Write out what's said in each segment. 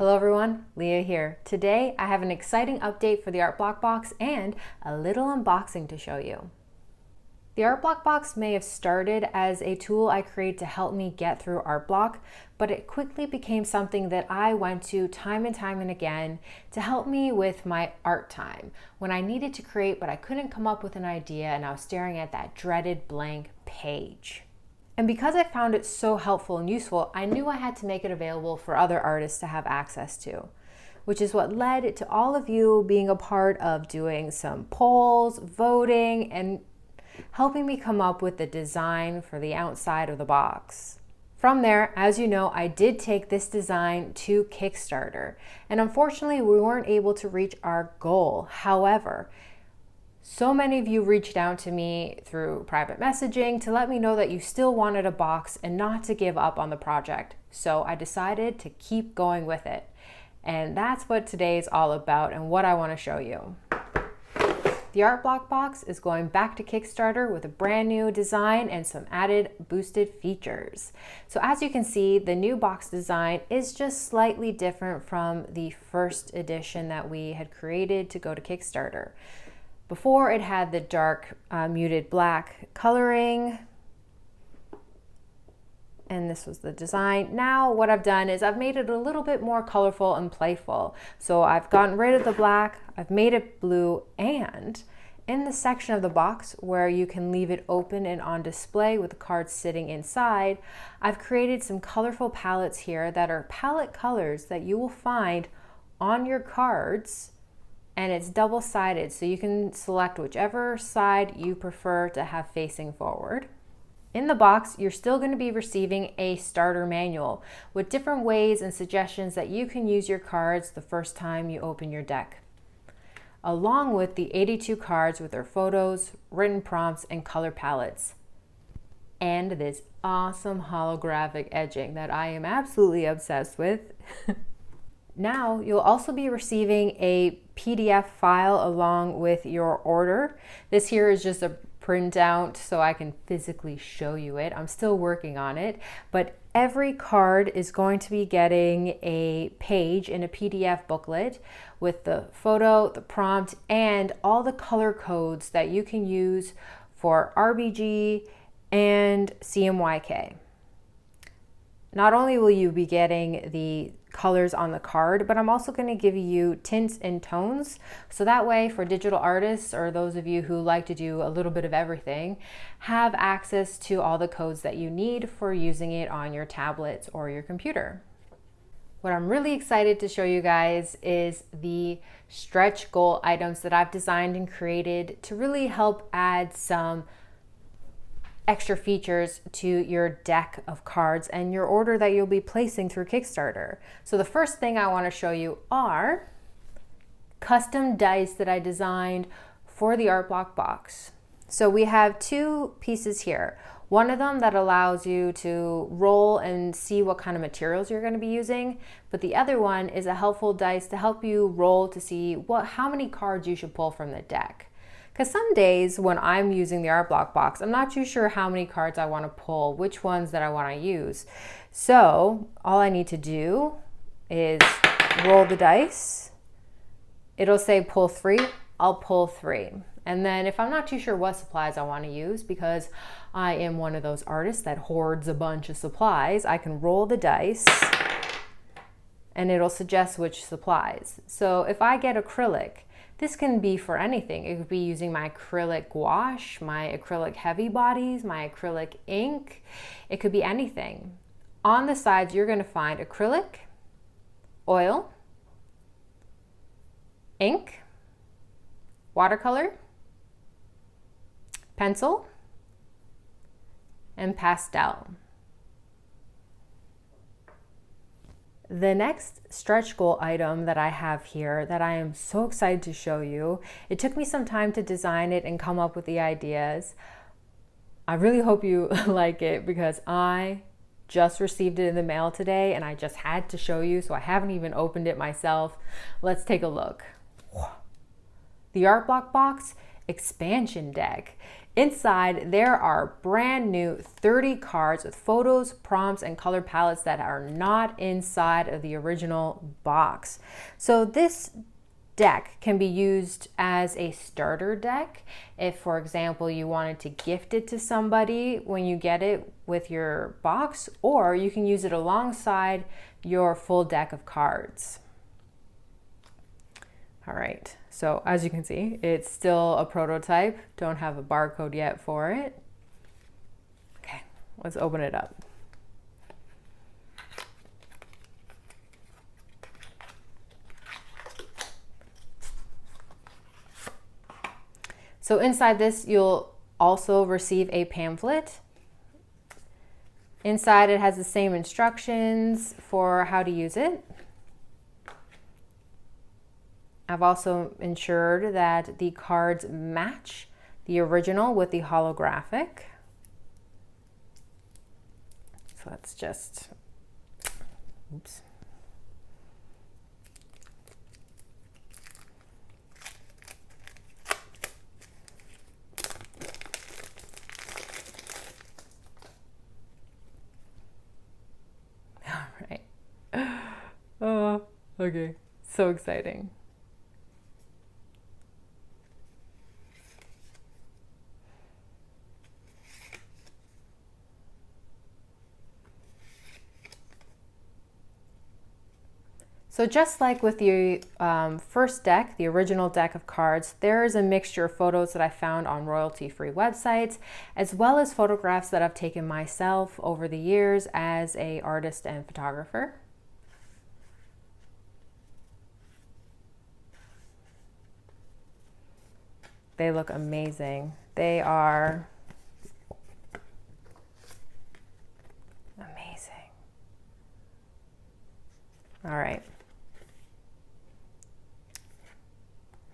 Hello everyone, Leah here. Today I have an exciting update for the Art Blox Box and a little unboxing to show you. The Art Blox Box may have started as a tool I created to help me get through art block, but it quickly became something that I went to time and again to help me with my art time when I needed to create but I couldn't come up with an idea and I was staring at that dreaded blank page. And because I found it so helpful and useful, I knew I had to make it available for other artists to have access to, which is what led to all of you being a part of doing some polls, voting, and helping me come up with the design for the outside of the box. From there, as you know, I did take this design to Kickstarter, and unfortunately we weren't able to reach our goal. However, so many of you reached out to me through private messaging to let me know that you still wanted a box and not to give up on the project. So I decided to keep going with it. And that's what today is all about and what I want to show you. The Art Blox Box is going back to Kickstarter with a brand new design and some added boosted features. So as you can see, the new box design is just slightly different from the first edition that we had created to go to Kickstarter. Before, it had the dark muted black coloring, and this was the design. Now what I've done is I've made it a little bit more colorful and playful. So I've gotten rid of the black, I've made it blue, and in the section of the box where you can leave it open and on display with the cards sitting inside, I've created some colorful palettes here that are palette colors that you will find on your cards. And it's double-sided, so you can select whichever side you prefer to have facing forward. In the box, you're still going to be receiving a starter manual with different ways and suggestions that you can use your cards the first time you open your deck, along with the 82 cards with their photos, written prompts, and color palettes. And this awesome holographic edging that I am absolutely obsessed with. Now, you'll also be receiving a PDF file along with your order. This here is just a printout so I can physically show you it. I'm still working on it, but every card is going to be getting a page in a PDF booklet with the photo, the prompt, and all the color codes that you can use for RBG and CMYK. Not only will you be getting the colors on the card, but I'm also going to give you tints and tones. So that way for digital artists or those of you who like to do a little bit of everything, have access to all the codes that you need for using it on your tablets or your computer. What I'm really excited to show you guys is the stretch goal items that I've designed and created to really help add some extra features to your deck of cards and your order that you'll be placing through Kickstarter. So the first thing I want to show you are custom dice that I designed for the Art Blox Box. So we have two pieces here. One of them that allows you to roll and see what kind of materials you're going to be using, but the other one is a helpful dice to help you roll to see how many cards you should pull from the deck. Because some days when I'm using the Art Blox Box, I'm not too sure how many cards I want to pull, which ones that I want to use. So all I need to do is roll the dice. It'll say pull 3, I'll pull 3. And then if I'm not too sure what supplies I want to use, because I am one of those artists that hoards a bunch of supplies, I can roll the dice and it'll suggest which supplies. So if I get acrylic, this can be for anything. It could be using my acrylic gouache, my acrylic heavy bodies, my acrylic ink. It could be anything. On the sides, you're going to find acrylic, oil, ink, watercolor, pencil, and pastel. The next stretch goal item that I have here that I am so excited to show you, it took me some time to design it and come up with the ideas. I really hope you like it because I just received it in the mail today and I just had to show you, so I haven't even opened it myself. Let's take a look. The Art Blox Box expansion deck. Inside, there are brand new 30 cards with photos, prompts, and color palettes that are not inside of the original box. So this deck can be used as a starter deck if, for example, you wanted to gift it to somebody when you get it with your box, or you can use it alongside your full deck of cards. All right, so as you can see, it's still a prototype. Don't have a barcode yet for it. Okay, let's open it up. So inside this, you'll also receive a pamphlet. Inside, it has the same instructions for how to use it. I've also ensured that the cards match the original with the holographic. So let's just, oops. All right. Oh, okay. So exciting. So just like with the first deck, the original deck of cards, there is a mixture of photos that I found on royalty-free websites, as well as photographs that I've taken myself over the years as an artist and photographer. They look amazing. They are amazing. All right.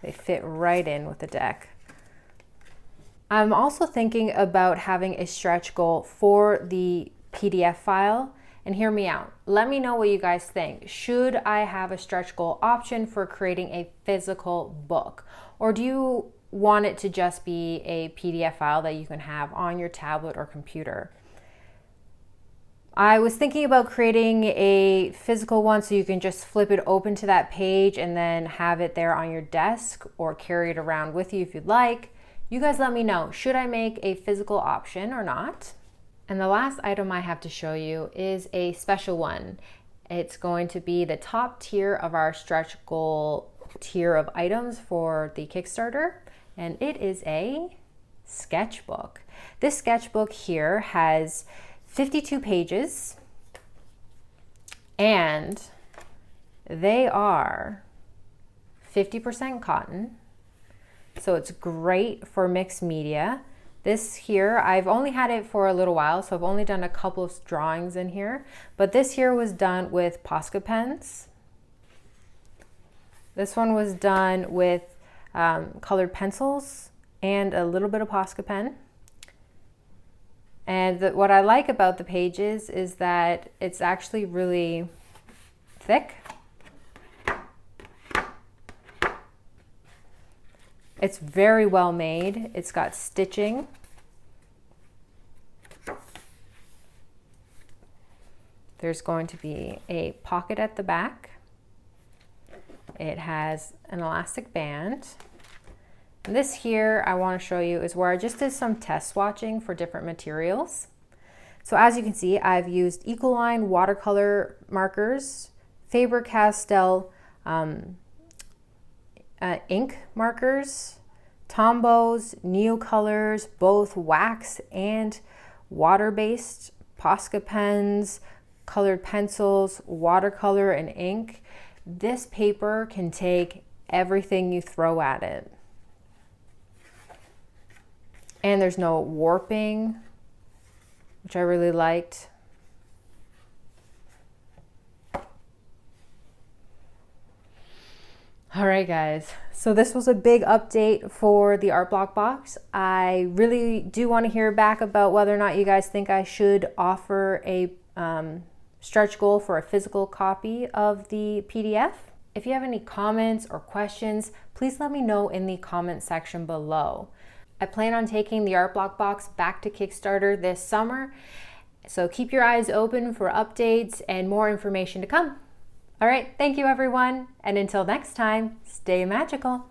They fit right in with the deck. I'm also thinking about having a stretch goal for the PDF file. And hear me out. Let me know what you guys think. Should I have a stretch goal option for creating a physical book? Or do you want it to just be a PDF file that you can have on your tablet or computer? I was thinking about creating a physical one so you can just flip it open to that page and then have it there on your desk or carry it around with you if you'd like. You guys let me know. Should I make a physical option or not? And the last item I have to show you is a special one. It's going to be the top tier of our stretch goal tier of items for the Kickstarter, and it is a sketchbook. This sketchbook here has 52 pages, and they are 50% cotton, so it's great for mixed media. This here, I've only had it for a little while, so I've only done a couple of drawings in here, but this here was done with Posca pens. This one was done with colored pencils and a little bit of Posca pen. And what I like about the pages is that it's actually really thick. It's very well made. It's got stitching. There's going to be a pocket at the back. It has an elastic band. And this here I want to show you is where I just did some test swatching for different materials. So as you can see, I've used Ecoline watercolor markers, Faber-Castell ink markers, Tombows, Neocolors, both wax and water-based, Posca pens, colored pencils, watercolor, and ink. This paper can take everything you throw at it. And there's no warping, which I really liked. All right, guys. So this was a big update for the Art Blox Box. I really do want to hear back about whether or not you guys think I should offer a stretch goal for a physical copy of the PDF. If you have any comments or questions, please let me know in the comment section below. I plan on taking the Art Blox Box back to Kickstarter this summer, so keep your eyes open for updates and more information to come. All right, thank you everyone, and until next time, stay magical.